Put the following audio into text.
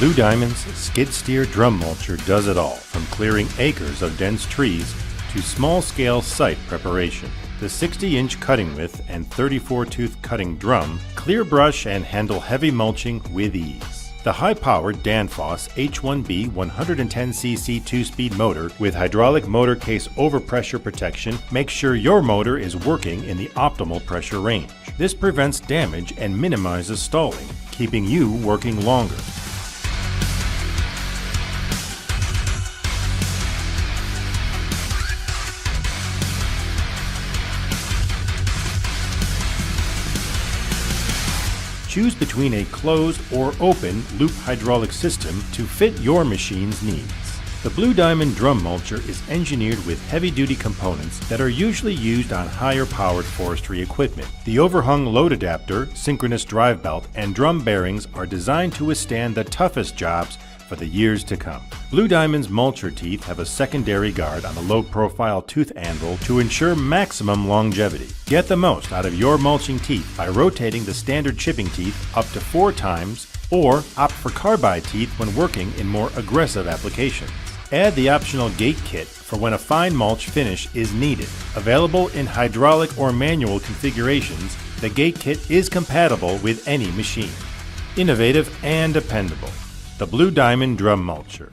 Blue Diamond's skid steer drum mulcher does it all, from clearing acres of dense trees to small-scale site preparation. The 60-inch cutting width and 34-tooth cutting drum clear brush and handle heavy mulching with ease. The high-powered Danfoss H1B 110cc 2-speed motor with hydraulic motor case overpressure protection makes sure your motor is working in the optimal pressure range. This prevents damage and minimizes stalling, keeping you working longer. Choose between a closed or open loop hydraulic system to fit your machine's needs. The Blue Diamond Drum Mulcher is engineered with heavy-duty components that are usually used on higher-powered forestry equipment. The overhung load adapter, synchronous drive belt, and drum bearings are designed to withstand the toughest jobs for the years to come. Blue Diamond's mulcher teeth have a secondary guard on the low-profile tooth anvil to ensure maximum longevity. Get the most out of your mulching teeth by rotating the standard chipping teeth up to 4 times, or opt for carbide teeth when working in more aggressive applications. Add the optional gate kit for when a fine mulch finish is needed. Available in hydraulic or manual configurations, the gate kit is compatible with any machine. Innovative and dependable. The Blue Diamond Drum Mulcher.